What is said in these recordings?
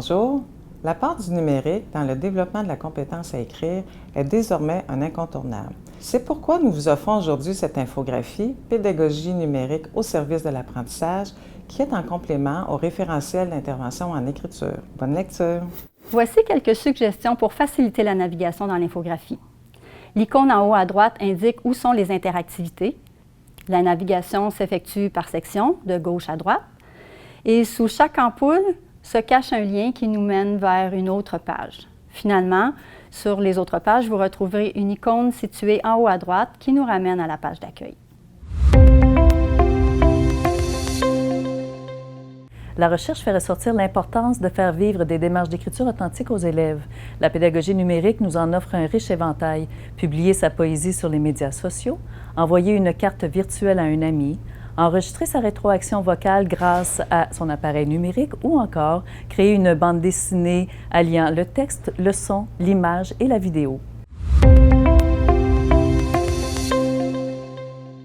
Bonjour. La part du numérique dans le développement de la compétence à écrire est désormais un incontournable. C'est pourquoi nous vous offrons aujourd'hui cette infographie « Pédagogie numérique au service de l'apprentissage » qui est en complément au référentiel d'intervention en écriture. Bonne lecture! Voici quelques suggestions pour faciliter la navigation dans l'infographie. L'icône en haut à droite indique où sont les interactivités. La navigation s'effectue par section, de gauche à droite. Et sous chaque ampoule se cache un lien qui nous mène vers une autre page. Finalement, sur les autres pages, vous retrouverez une icône située en haut à droite qui nous ramène à la page d'accueil. La recherche fait ressortir l'importance de faire vivre des démarches d'écriture authentique aux élèves. La pédagogie numérique nous en offre un riche éventail. Publier sa poésie sur les médias sociaux, envoyer une carte virtuelle à un ami, enregistrer sa rétroaction vocale grâce à son appareil numérique ou encore créer une bande dessinée alliant le texte, le son, l'image et la vidéo.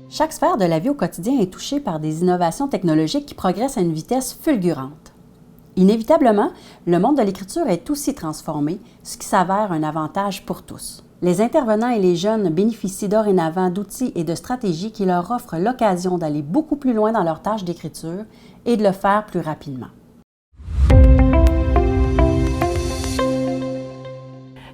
Chaque sphère de la vie au quotidien est touchée par des innovations technologiques qui progressent à une vitesse fulgurante. Inévitablement, le monde de l'écriture est aussi transformé, ce qui s'avère un avantage pour tous. Les intervenants et les jeunes bénéficient dorénavant d'outils et de stratégies qui leur offrent l'occasion d'aller beaucoup plus loin dans leur tâche d'écriture et de le faire plus rapidement.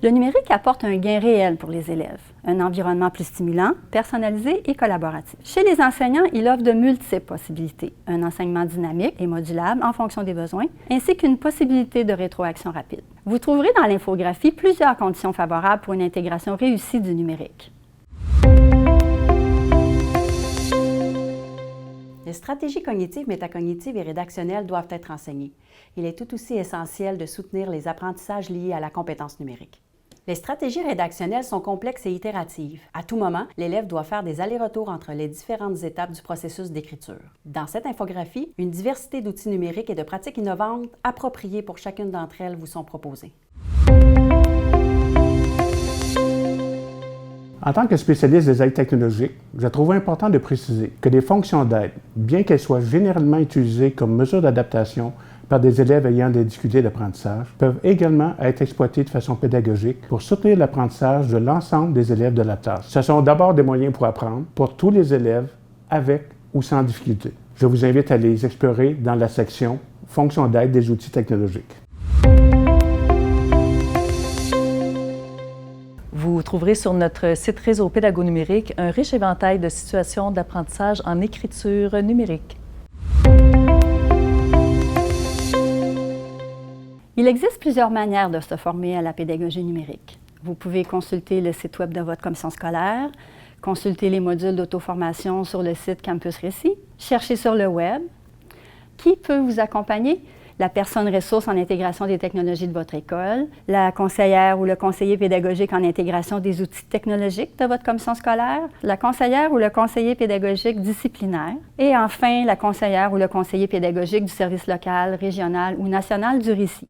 Le numérique apporte un gain réel pour les élèves, un environnement plus stimulant, personnalisé et collaboratif. Chez les enseignants, il offre de multiples possibilités, un enseignement dynamique et modulable en fonction des besoins, ainsi qu'une possibilité de rétroaction rapide. Vous trouverez dans l'infographie plusieurs conditions favorables pour une intégration réussie du numérique. Les stratégies cognitives, métacognitives et rédactionnelles doivent être enseignées. Il est tout aussi essentiel de soutenir les apprentissages liés à la compétence numérique. Les stratégies rédactionnelles sont complexes et itératives. À tout moment, l'élève doit faire des allers-retours entre les différentes étapes du processus d'écriture. Dans cette infographie, une diversité d'outils numériques et de pratiques innovantes appropriées pour chacune d'entre elles vous sont proposées. En tant que spécialiste des aides technologiques, je trouve important de préciser que les fonctions d'aide, bien qu'elles soient généralement utilisées comme mesure d'adaptation par des élèves ayant des difficultés d'apprentissage, peuvent également être exploitées de façon pédagogique pour soutenir l'apprentissage de l'ensemble des élèves de la classe. Ce sont d'abord des moyens pour apprendre pour tous les élèves, avec ou sans difficulté. Je vous invite à les explorer dans la section « Fonctions d'aide des outils technologiques ». Vous trouverez sur notre site Réseau Pédago Numérique un riche éventail de situations d'apprentissage en écriture numérique. Il existe plusieurs manières de se former à la pédagogie numérique. Vous pouvez consulter le site web de votre commission scolaire, consulter les modules d'auto-formation sur le site Campus Récit, chercher sur le web. Qui peut vous accompagner? La personne ressource en intégration des technologies de votre école, la conseillère ou le conseiller pédagogique en intégration des outils technologiques de votre commission scolaire, la conseillère ou le conseiller pédagogique disciplinaire et enfin la conseillère ou le conseiller pédagogique du service local, régional ou national du Récit.